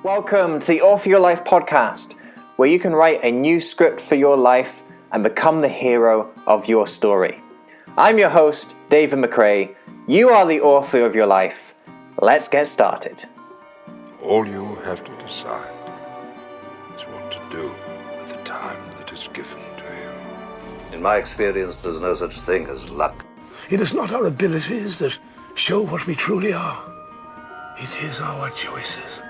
Welcome to the Author Your Life podcast, where you can write a new script for your life and become the hero of your story. I'm your host, David McRae. You are the author of your life. Let's get started. All you have to decide is what to do with the time that is given to you. In my experience, there's no such thing as luck. It is not our abilities that show what we truly are. It is our choices.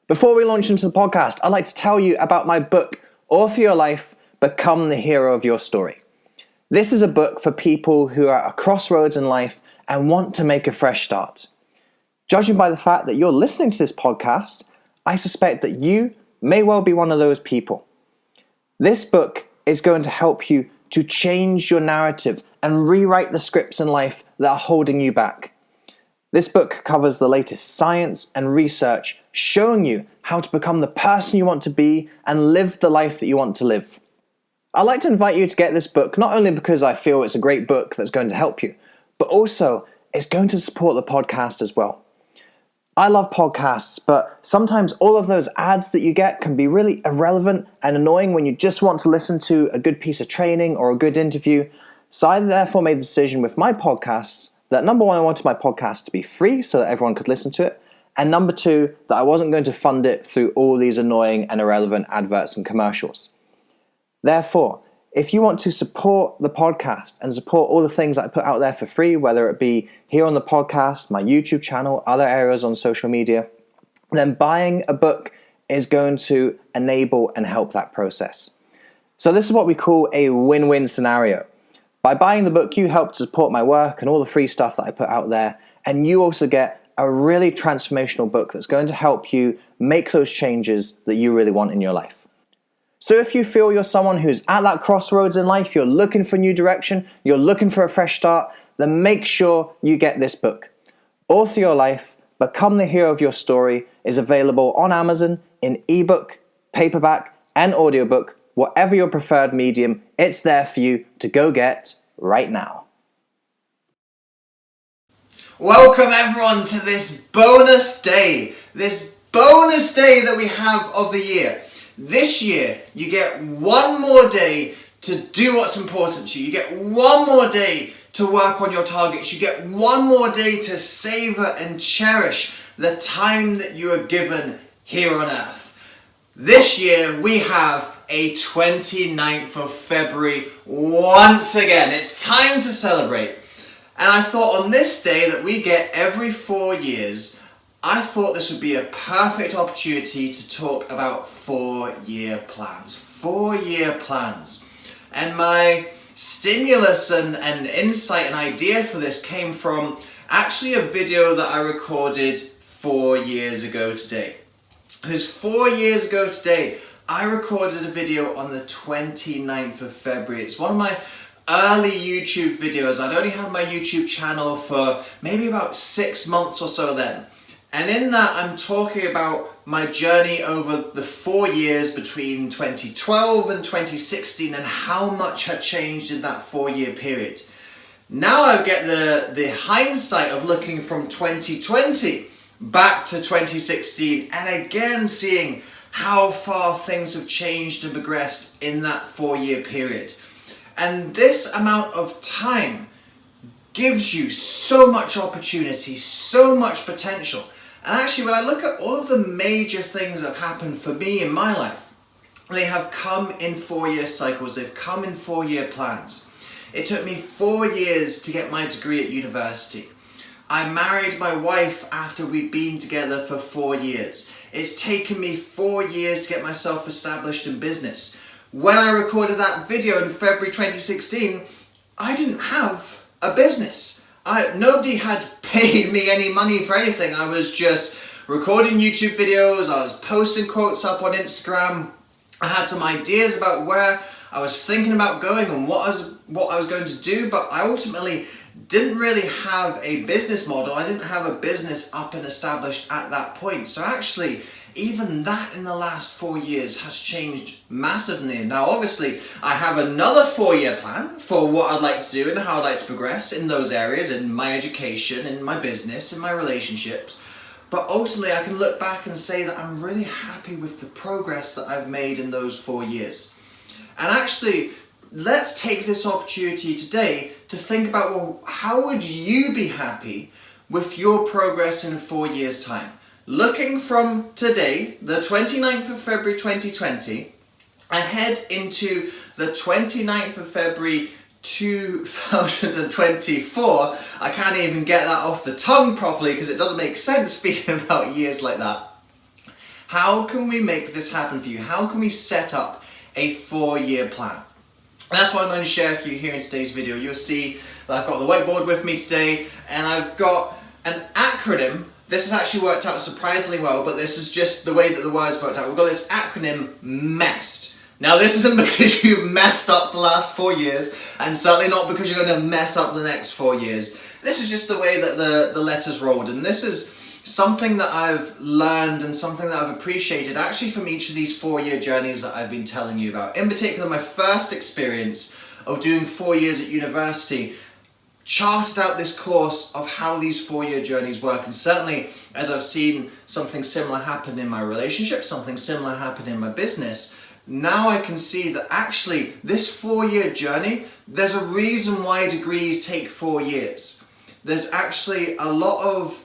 Before we launch into the podcast, I'd like to tell you about my book, Author Your Life, Become the Hero of Your Story. This is a book for people who are at a crossroads in life and want to make a fresh start. Judging by the fact that you're listening to this podcast, I suspect that you may well be one of those people. This book is going to help you to change your narrative and rewrite the scripts in life that are holding you back. This book covers the latest science and research showing you how to become the person you want to be and live the life that you want to live. I'd like to invite you to get this book not only because I feel it's a great book that's going to help you, but also it's going to support the podcast as well. I love podcasts, but sometimes all of those ads that you get can be really irrelevant and annoying when you just want to listen to a good piece of training or a good interview. So I therefore made the decision with my podcasts that number one, I wanted my podcast to be free so that everyone could listen to it. And number two, that I wasn't going to fund it through all these annoying and irrelevant adverts and commercials. Therefore, if you want to support the podcast and support all the things that I put out there for free, whether it be here on the podcast, my YouTube channel, other areas on social media, then buying a book is going to enable and help that process. So this is what we call a win-win scenario. By buying the book, you help to support my work and all the free stuff that I put out there, and you also get a really transformational book that's going to help you make those changes that you really want in your life. So if you feel you're someone who's at that crossroads in life, you're looking for a new direction, you're looking for a fresh start, then make sure you get this book. Author Your Life, Become the Hero of Your Story is available on Amazon in ebook, paperback, and audiobook. Whatever your preferred medium, it's there for you to go get right now. Welcome everyone to this bonus day that we have of the year. This year, you get one more day to do what's important to you. You get one more day to work on your targets. You get one more day to savor and cherish the time that you are given here on earth. This year, we have a 29th of February once again. It's time to celebrate. And I thought on this day that we get every 4 years, I thought this would be a perfect opportunity to talk about 4-year plans. 4-year plans. And my stimulus and insight and idea for this came from actually a video that I recorded 4 years ago today. Because 4 years ago today, I recorded a video on the 29th of February. It's one of my early YouTube videos. I'd only had my YouTube channel for maybe about 6 months or so then. And in that, I'm talking about my journey over the 4 years between 2012 and 2016 and how much had changed in that 4-year period. Now I get the hindsight of looking from 2020 back to 2016 and again seeing how far things have changed and progressed in that 4-year period. And this amount of time gives you so much opportunity, so much potential. And actually, when I look at all of the major things that have happened for me in my life, they have come in 4-year cycles, they've come in 4-year plans. It took me 4 years to get my degree at university. I married my wife after we'd been together for 4 years. It's taken me 4 years to get myself established in business. When I recorded that video in February 2016, I didn't have a business. Nobody had paid me any money for anything. I was just recording YouTube videos, I was posting quotes up on Instagram. I had some ideas about where I was thinking about going and what I was going to do, but I ultimately didn't really have a business model. I didn't have a business up and established at that point. So actually, even that in the last 4 years has changed massively. Now obviously I have another 4-year plan for what I'd like to do and how I'd like to progress in those areas, in my education, in my business, in my relationships. But ultimately I can look back and say that I'm really happy with the progress that I've made in those 4 years. And actually, let's take this opportunity today to think about, well, how would you be happy with your progress in 4 years' time? Looking from today, the 29th of February 2020, ahead into the 29th of February 2024, I can't even get that off the tongue properly because it doesn't make sense speaking about years like that. How can we make this happen for you? How can we set up a 4-year plan? And that's what I'm going to share with you here in today's video. You'll see that I've got the whiteboard with me today, and I've got an acronym. This has actually worked out surprisingly well, but this is just the way that the words worked out. We've got this acronym, MEST. Now this isn't because you've messed up the last 4 years, and certainly not because you're going to mess up the next 4 years. This is just the way that the letters rolled, and this is something that I've learned and something that I've appreciated actually from each of these 4-year journeys that I've been telling you about. In particular, my first experience of doing 4 years at university charted out this course of how these 4-year journeys work, and certainly as I've seen something similar happen in my relationship, something similar happen in my business, now I can see that actually this 4-year journey, there's a reason why degrees take 4 years. There's actually a lot of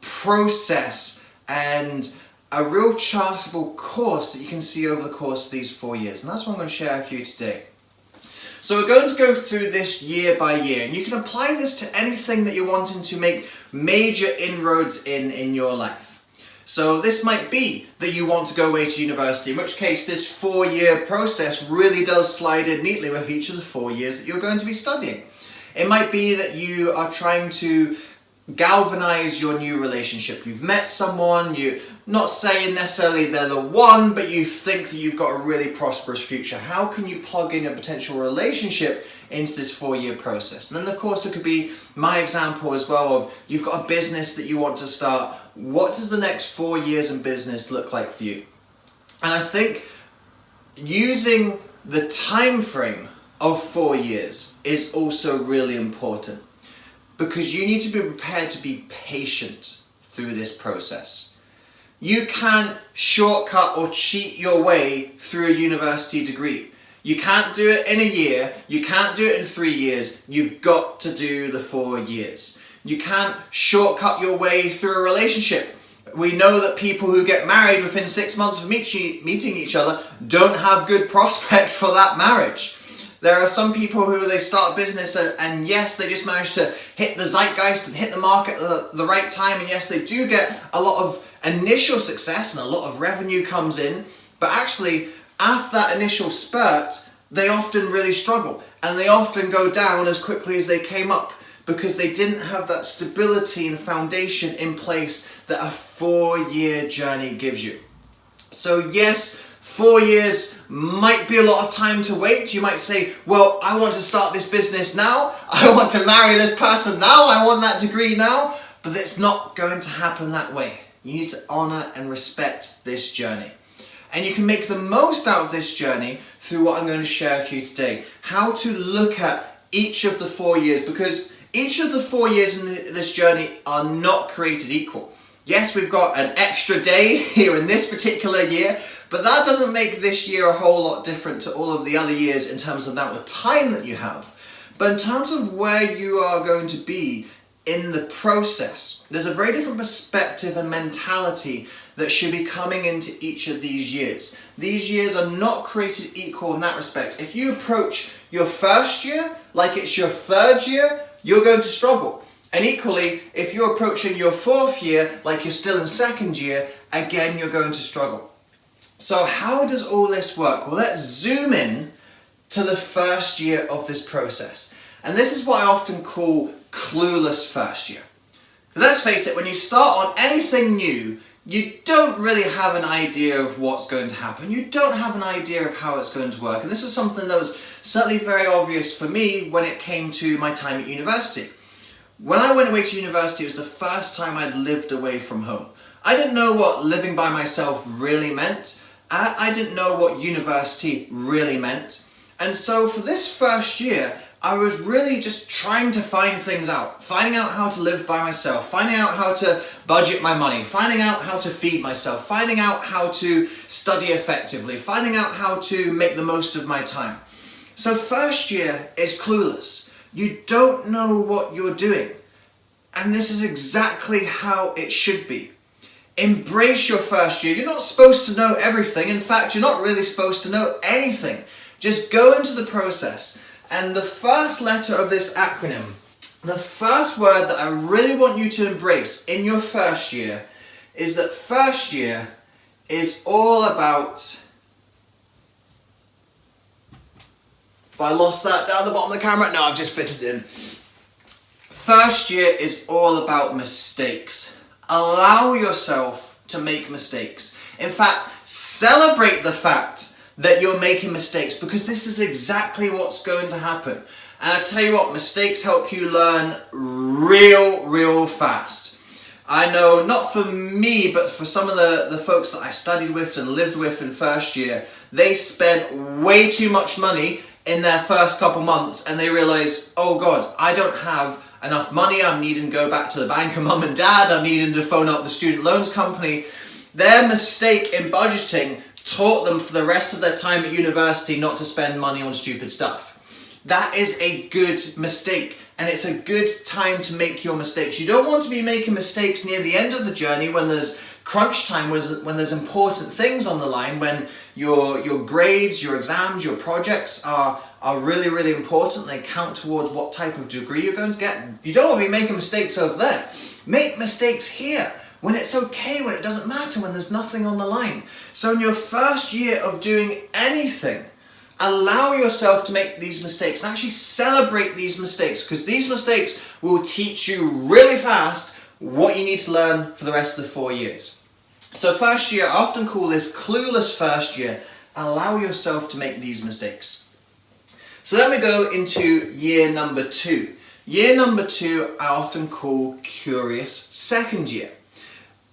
process and a real chartable course that you can see over the course of these 4 years, and that's what I'm going to share with you today. So we're going to go through this year by year, and you can apply this to anything that you're wanting to make major inroads in your life. So this might be that you want to go away to university, in which case this 4-year process really does slide in neatly with each of the 4 years that you're going to be studying. It might be that you are trying to galvanize your new relationship. You've met someone, you're not saying necessarily they're the one, but you think that you've got a really prosperous future. How can you plug in a potential relationship into this 4-year process? And then of course it could be my example as well of you've got a business that you want to start. What does the next 4 years in business look like for you? And I think using the time frame of 4 years is also really important, because you need to be prepared to be patient through this process. You can't shortcut or cheat your way through a university degree. You can't do it in a year, you can't do it in 3 years, you've got to do the 4 years. You can't shortcut your way through a relationship. We know that people who get married within 6 months of meeting each other don't have good prospects for that marriage. There are some people who they start a business and yes, they just manage to hit the zeitgeist and hit the market at the right time, and yes, they do get a lot of initial success and a lot of revenue comes in, but actually after that initial spurt, they often really struggle, and they often go down as quickly as they came up, because they didn't have that stability and foundation in place that a 4-year journey gives you. So yes, 4 years might be a lot of time to wait. You might say, well, I want to start this business now, I want to marry this person now, I want that degree now, but it's not going to happen that way. You need to honor and respect this journey. And you can make the most out of this journey through what I'm going to share with you today. How to look at each of the 4 years, because each of the 4 years in this journey are not created equal. Yes, we've got an extra day here in this particular year, but that doesn't make this year a whole lot different to all of the other years in terms of the amount of time that you have. But in terms of where you are going to be in the process, there's a very different perspective and mentality that should be coming into each of these years. These years are not created equal in that respect. If you approach your first year like it's your 3rd year, you're going to struggle. And equally, if you're approaching your 4th year like you're still in 2nd year, again, you're going to struggle. So how does all this work? Well, let's zoom in to the first year of this process. And this is what I often call clueless first year. Because let's face it, when you start on anything new, you don't really have an idea of what's going to happen. You don't have an idea of how it's going to work. And this was something that was certainly very obvious for me when it came to my time at university. When I went away to university, it was the first time I'd lived away from home. I didn't know what living by myself really meant. I didn't know what university really meant. And so for this first year, I was really just trying to find things out. Finding out how to live by myself, finding out how to budget my money, finding out how to feed myself, finding out how to study effectively, finding out how to make the most of my time. So first year is clueless. You don't know what you're doing. And this is exactly how it should be. Embrace your first year. You're not supposed to know everything. In fact, you're not really supposed to know anything. Just go into the process. And the first letter of this acronym, the first word that I really want you to embrace in your first year is that first year is all about... If I lost that down the bottom of the camera, no, I've just fitted it in. First year is all about mistakes. Allow yourself to make mistakes. In fact, celebrate the fact that you're making mistakes, because this is exactly what's going to happen. And I tell you what, mistakes help you learn real fast. I know, not for me, but for some of the folks that I studied with and lived with in first year, they spent way too much money in their first couple months, and they realized, oh God, I don't have enough money, I'm needing to go back to the bank of mum and dad, I'm needing to phone up the student loans company. Their mistake in budgeting taught them for the rest of their time at university not to spend money on stupid stuff. That is a good mistake, and it's a good time to make your mistakes. You don't want to be making mistakes near the end of the journey when there's crunch time, when there's important things on the line, when your grades, your exams, your projects are really important. They count towards what type of degree you're going to get. You don't want to be making mistakes over there. Make mistakes here, when it's okay, when it doesn't matter, when there's nothing on the line. So in your first year of doing anything, allow yourself to make these mistakes and actually celebrate these mistakes, because these mistakes will teach you really fast what you need to learn for the rest of the 4 years. So first year, I often call this clueless first year. Allow yourself to make these mistakes. So then we go into year number 2. Year number 2 I often call curious second year.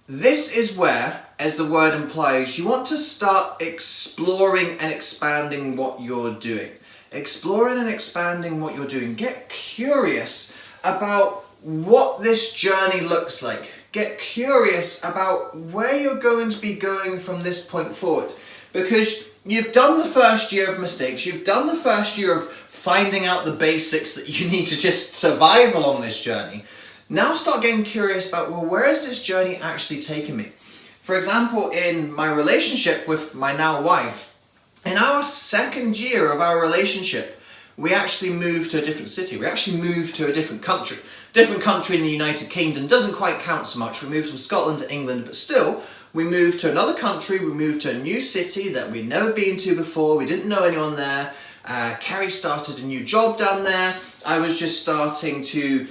This is where, as the word implies, you want to start exploring and expanding what you're doing. Exploring and expanding what you're doing. Get curious about what this journey looks like. Get curious about where you're going to be going from this point forward. Because you've done the first year of mistakes, you've done the first year of finding out the basics that you need to just survive along this journey. Now start getting curious about, well, where is this journey actually taking me? For example, in my relationship with my now wife, in our second year of our relationship, we actually moved to a different city. We actually moved to a different country. Different country in the United Kingdom doesn't quite count so much. We moved from Scotland to England, but still, we moved to another country. We moved to a new city that we'd never been to before. We didn't know anyone there. Kerry started a new job down there. I was just starting to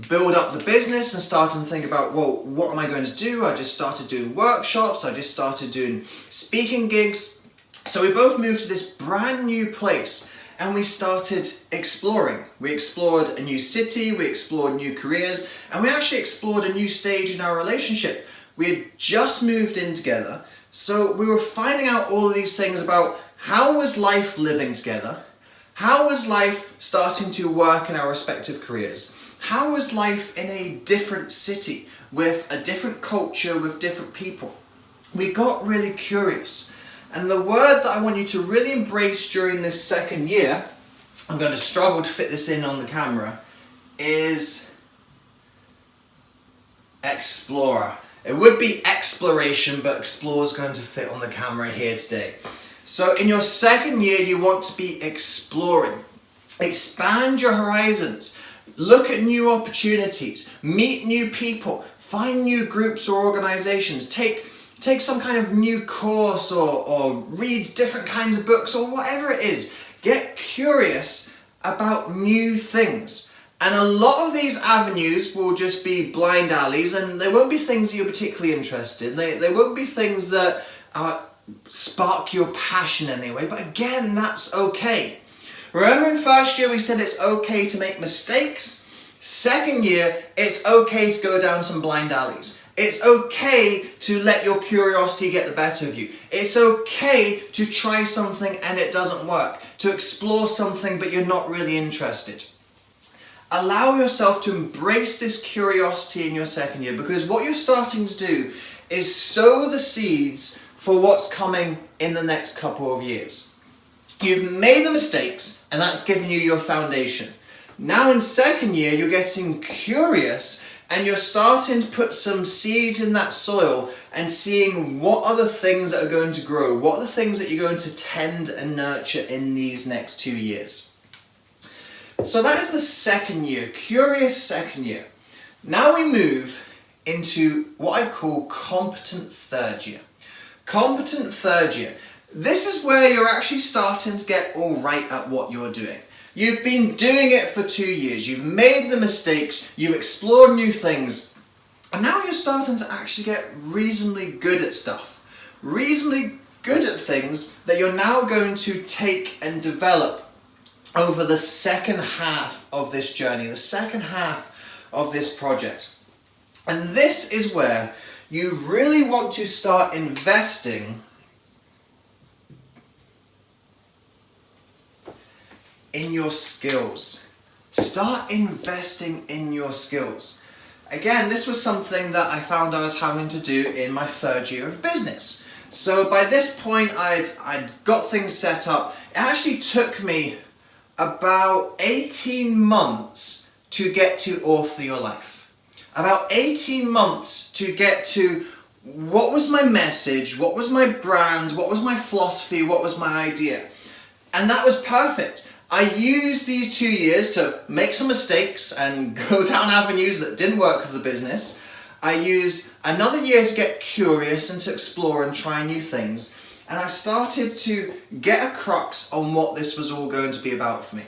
build up the business and starting to think about, well, what am I going to do? I just started doing workshops. I just started doing speaking gigs. So we both moved to this brand new place and we started exploring. We explored a new city, we explored new careers, and we actually explored a new stage in our relationship. We had just moved in together, so we were finding out all of these things about how was life living together, how was life starting to work in our respective careers, how was life in a different city with a different culture, with different people. We got really curious. And the word that I want you to really embrace during this second year, I'm going to struggle to fit this in on the camera, is explorer. It would be exploration, but explore is going to fit on the camera here today. So in your second year, you want to be exploring. Expand your horizons. Look at new opportunities. Meet new people. Find new groups or organizations. Take some kind of new course or read different kinds of books or whatever it is. Get curious about new things. And a lot of these avenues will just be blind alleys, and they won't be things that you're particularly interested in. They won't be things that spark your passion anyway, but again, that's okay. Remember in first year we said it's okay to make mistakes? Second year, it's okay to go down some blind alleys. It's okay to let your curiosity get the better of you. It's okay to try something and it doesn't work, to explore something but you're not really interested. Allow yourself to embrace this curiosity in your second year, because what you're starting to do is sow the seeds for what's coming in the next couple of years. You've made the mistakes and that's given you your foundation. Now in second year, you're getting curious and you're starting to put some seeds in that soil and seeing what are the things that are going to grow, what are the things that you're going to tend and nurture in these next 2 years. So that is the second year, curious second year. Now we move into what I call competent third year. Competent third year. This is where you're actually starting to get all right at what you're doing. You've been doing it for 2 years, you've made the mistakes, you've explored new things, and now you're starting to actually get reasonably good at stuff. Reasonably good at things that you're now going to take and develop over the second half of this journey, the second half of this project. And this is where you really want to start investing in your skills. Start investing in your skills. Again, this was something that I found I was having to do in my third year of business. So by this point, I'd got things set up. It actually took me about 18 months to get to Author Your Life. About 18 months to get to what was my message, what was my brand, what was my philosophy, what was my idea. And that was perfect. I used these 2 years to make some mistakes and go down avenues that didn't work for the business. I used another year to get curious and to explore and try new things. And I started to get a crux on what this was all going to be about for me.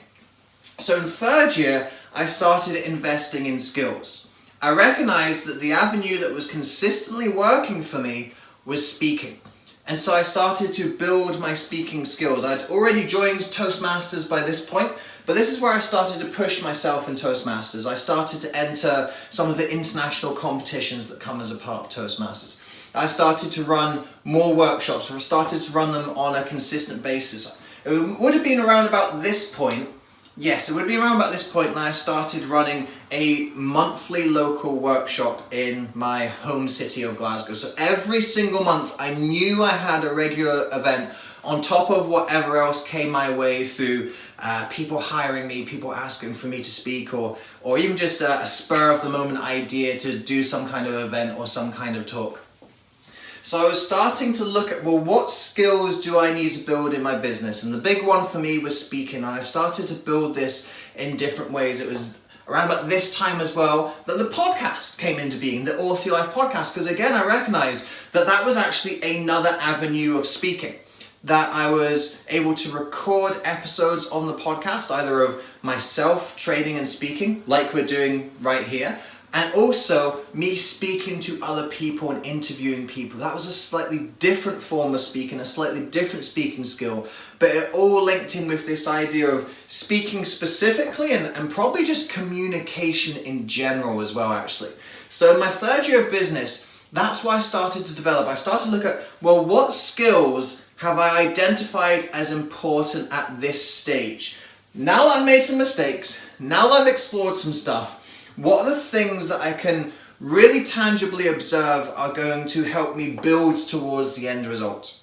So in third year, I started investing in skills. I recognized that the avenue that was consistently working for me was speaking. And so I started to build my speaking skills. I'd already joined Toastmasters by this point, but this is where I started to push myself in Toastmasters. I started to enter some of the international competitions that come as a part of Toastmasters. I started to run more workshops, or I started to run them on a consistent basis. It would have been around about this point. Yes, it would have been around about this point that I started running a monthly local workshop in my home city of Glasgow. So every single month I knew I had a regular event on top of whatever else came my way through people hiring me, people asking for me to speak, or even just a spur of the moment idea to do some kind of event or some kind of talk. So I was starting to look at, well, what skills do I need to build in my business? And the big one for me was speaking. And I started to build this in different ways. It was around about this time as well that the podcast came into being, the Author Your Life podcast. Because again, I recognized that that was actually another avenue of speaking. That I was able to record episodes on the podcast, either of myself training and speaking, like we're doing right here, and also me speaking to other people and interviewing people. That was a slightly different form of speaking, a slightly different speaking skill, but it all linked in with this idea of speaking specifically and probably just communication in general as well, actually. So in my third year of business, that's why I started to develop. I started to look at, well, what skills have I identified as important at this stage? Now that I've made some mistakes, now that I've explored some stuff, what are the things that I can really tangibly observe are going to help me build towards the end result?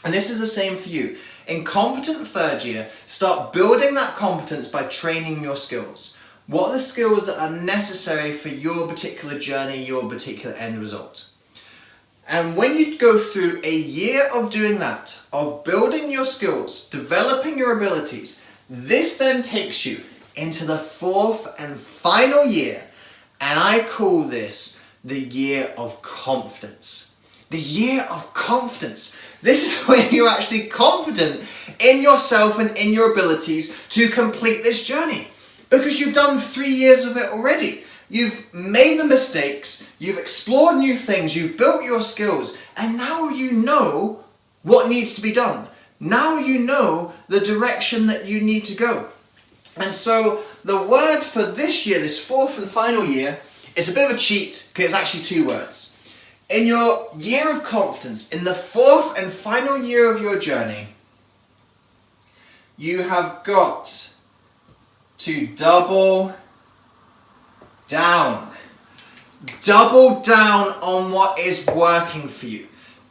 And this is the same for you. In competent third year, start building that competence by training your skills. What are the skills that are necessary for your particular journey, your particular end result? And when you go through a year of doing that, of building your skills, developing your abilities, this then takes you into the fourth and final year, and I call this the year of confidence. The year of confidence. This is when you're actually confident in yourself and in your abilities to complete this journey, because you've done 3 years of it already. You've made the mistakes, you've explored new things, you've built your skills, and now you know what needs to be done. Now you know the direction that you need to go. And so the word for this year, this fourth and final year, is a bit of a cheat because it's actually 2 words. in your year of confidence, in the fourth and final year of your journey, you have got to double down. Double down on what is working for you.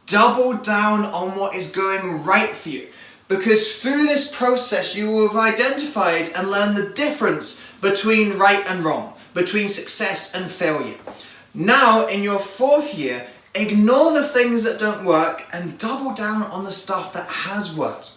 Double down on what is going right for you. Because through this process you will have identified and learned the difference between right and wrong, between success and failure. Now, in your fourth year, ignore the things that don't work and double down on the stuff that has worked.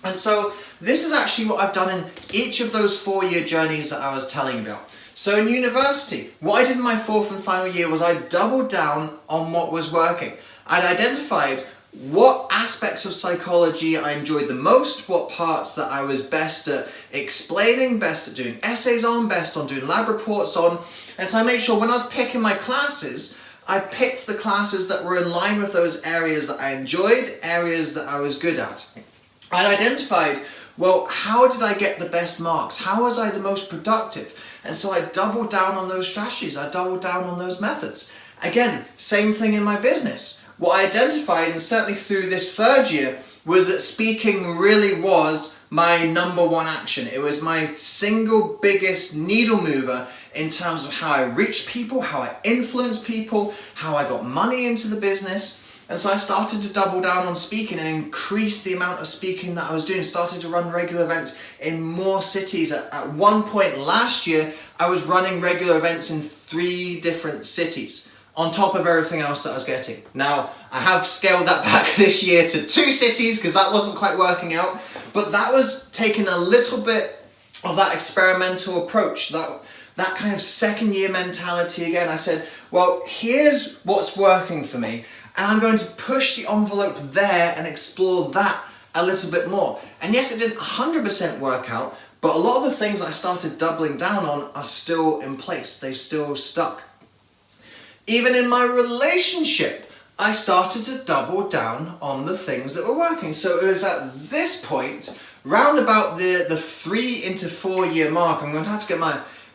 And so this is actually what I've done in each of those 4-year journeys that I was telling you about. So in university, what I did in my fourth and final year was I doubled down on what was working. I'd identified what aspects of psychology I enjoyed the most, what parts that I was best at explaining, best at doing essays on, best on doing lab reports on. And so I made sure when I was picking my classes, I picked the classes that were in line with those areas that I enjoyed, areas that I was good at. I identified, well, how did I get the best marks? How was I the most productive? And so I doubled down on those strategies. I doubled down on those methods. Again, same thing in my business. What I identified, and certainly through this third year, was that speaking really was my number one action. It was my single biggest needle mover in terms of how I reached people, how I influenced people, how I got money into the business. And so I started to double down on speaking and increase the amount of speaking that I was doing. Started to run regular events in more cities. At one point last year, I was running regular events in 3 different cities, on top of everything else that I was getting. Now, I have scaled that back this year to 2 cities because that wasn't quite working out. But that was taking a little bit of that experimental approach, that kind of second year mentality again. I said, well, here's what's working for me. And I'm going to push the envelope there and explore that a little bit more. And yes, it didn't 100% work out, but a lot of the things I started doubling down on are still in place. They've still stuck. Even in my relationship, I started to double down on the things that were working. So it was at this point, round about the 3 into 4 year mark, I'm going to have to get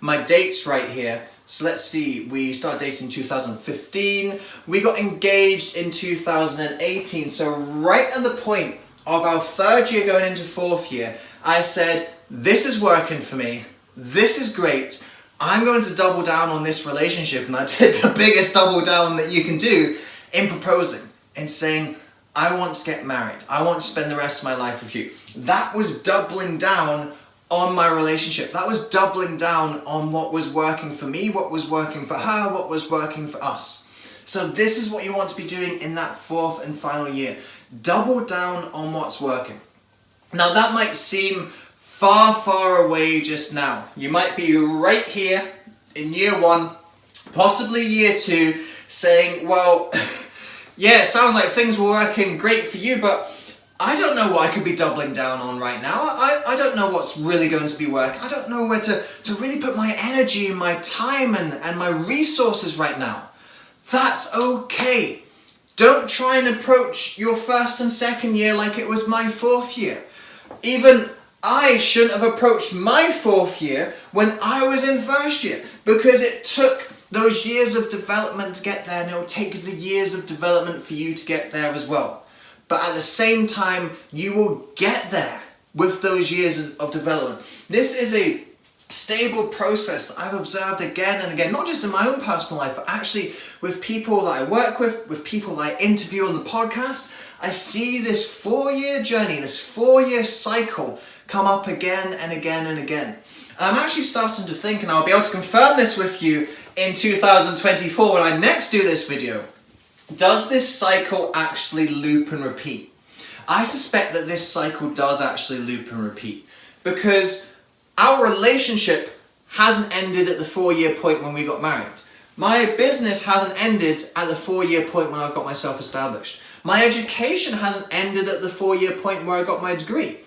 my dates right here. So let's see, we started dating in 2015, we got engaged in 2018, so right at the point of our 3rd year going into 4th year, I said, this is working for me, this is great, I'm going to double down on this relationship. And I did the biggest double down that you can do in proposing, in saying, I want to get married, I want to spend the rest of my life with you. That was doubling down on my relationship. That was doubling down on what was working for me, what was working for her, what was working for us. So this is what you want to be doing in that 4th and final year. Double down on what's working. Now that might seem far, far away just now. You might be right here in year 1, possibly year 2, saying, well, yeah, it sounds like things were working great for you, but I don't know what I could be doubling down on right now. I don't know what's really going to be working. I don't know where to really put my energy and my time and my resources right now. That's okay. Don't try and approach your 1st and 2nd year like it was my 4th year. Even I shouldn't have approached my 4th year when I was in 1st year, because it took those years of development to get there, and it will take the years of development for you to get there as well. But at the same time, you will get there with those years of development. This is a stable process that I've observed again and again, not just in my own personal life, but actually with people that I work with people that I interview on the podcast. I see this 4-year journey, this 4-year cycle come up again and again and again. And I'm actually starting to think, and I'll be able to confirm this with you in 2024 when I next do this video, does this cycle actually loop and repeat? I suspect that this cycle does actually loop and repeat, because our relationship hasn't ended at the 4-year point when we got married. My business hasn't ended at the 4-year point when I've got myself established. My education hasn't ended at the 4-year point where I got my degree.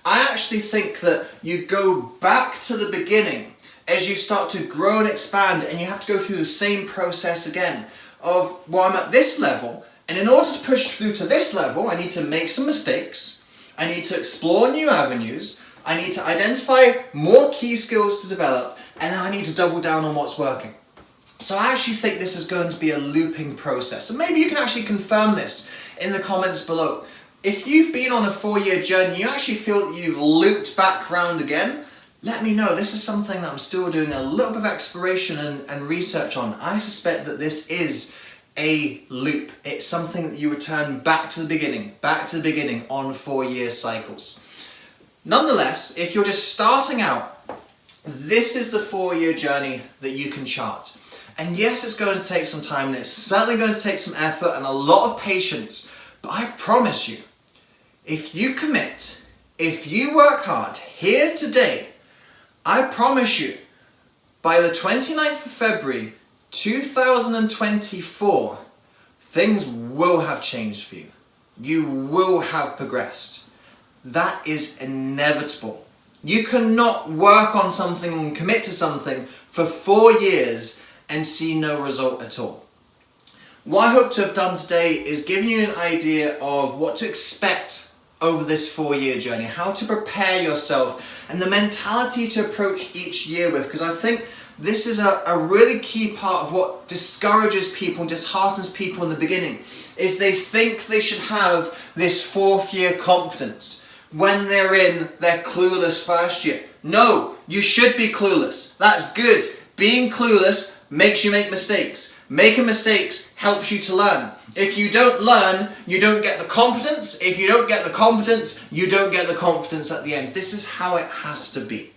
I actually think that you go back to the beginning as you start to grow and expand, and you have to go through the same process again. Of, well, I'm at this level, and in order to push through to this level, I need to make some mistakes, I need to explore new avenues, I need to identify more key skills to develop, and then I need to double down on what's working. So I actually think this is going to be a looping process. And maybe you can actually confirm this in the comments below. If you've been on a 4-year journey, you actually feel that you've looped back round again, let me know. This is something that I'm still doing a little bit of exploration and research on. I suspect that this is a loop. It's something that you return back to the beginning on 4-year cycles. Nonetheless, if you're just starting out, this is the 4-year journey that you can chart. And yes, it's going to take some time, and it's certainly going to take some effort and a lot of patience, but I promise you, if you commit, if you work hard here today, I promise you, by the 29th of February 2024, things will have changed for you. You will have progressed. That is inevitable. You cannot work on something and commit to something for 4 years and see no result at all. What I hope to have done today is giving you an idea of what to expect over this 4-year journey, how to prepare yourself, and the mentality to approach each year with, because I think this is a really key part of what discourages people and disheartens people in the beginning, is they think they should have this 4th year confidence when they're in their clueless first year. No, you should be clueless. That's good. Being clueless makes you make mistakes. Making mistakes helps you to learn. If you don't learn, you don't get the competence. If you don't get the competence, you don't get the confidence at the end. This is how it has to be.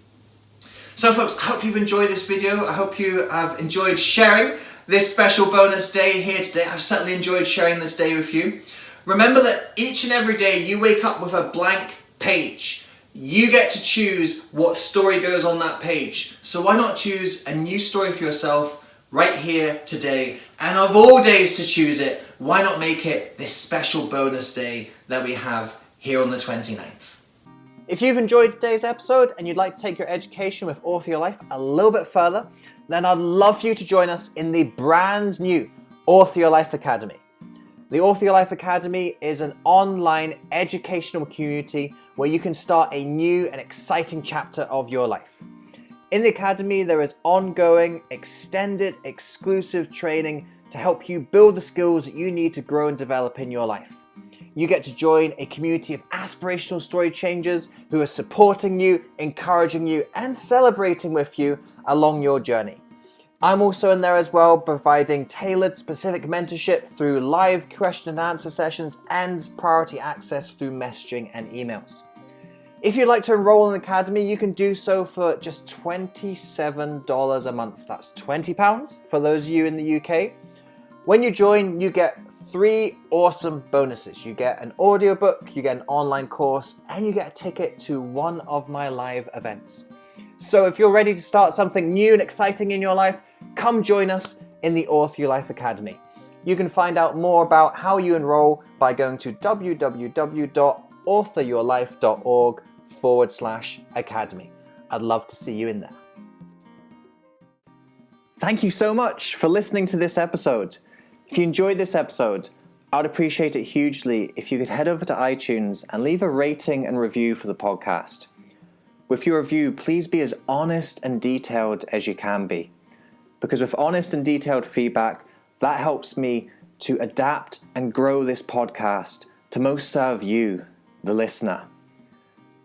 So folks, I hope you've enjoyed this video. I hope you have enjoyed sharing this special bonus day here today. I've certainly enjoyed sharing this day with you. Remember that each and every day you wake up with a blank page. You get to choose what story goes on that page. So why not choose a new story for yourself right here today? And of all days to choose it, why not make it this special bonus day that we have here on the 29th? If you've enjoyed today's episode and you'd like to take your education with Author Your Life a little bit further, then I'd love for you to join us in the brand new Author Your Life Academy. The Author Your Life Academy is an online educational community where you can start a new and exciting chapter of your life. In the Academy, there is ongoing, extended, exclusive training to help you build the skills that you need to grow and develop in your life. You get to join a community of aspirational story changers who are supporting you, encouraging you, and celebrating with you along your journey. I'm also in there as well, providing tailored specific mentorship through live question and answer sessions and priority access through messaging and emails. If you'd like to enroll in the Academy, you can do so for just $27 a month. That's £20 for those of you in the UK. When you join, you get 3 awesome bonuses. You get an audiobook, you get an online course, and you get a ticket to one of my live events. So if you're ready to start something new and exciting in your life, come join us in the Author Your Life Academy. You can find out more about how you enroll by going to www.authoryourlife.org/academy. I'd love to see you in there. Thank you so much for listening to this episode. If you enjoyed this episode, I'd appreciate it hugely if you could head over to iTunes and leave a rating and review for the podcast. With your review, please be as honest and detailed as you can be. Because with honest and detailed feedback, that helps me to adapt and grow this podcast to most serve you, the listener.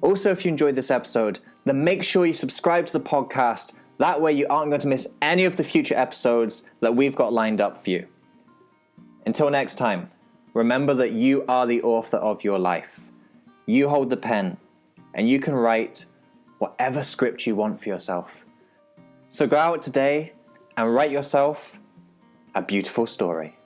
Also, if you enjoyed this episode, then make sure you subscribe to the podcast. That way you aren't going to miss any of the future episodes that we've got lined up for you. Until next time, remember that you are the author of your life. You hold the pen, and you can write whatever script you want for yourself. So go out today and write yourself a beautiful story.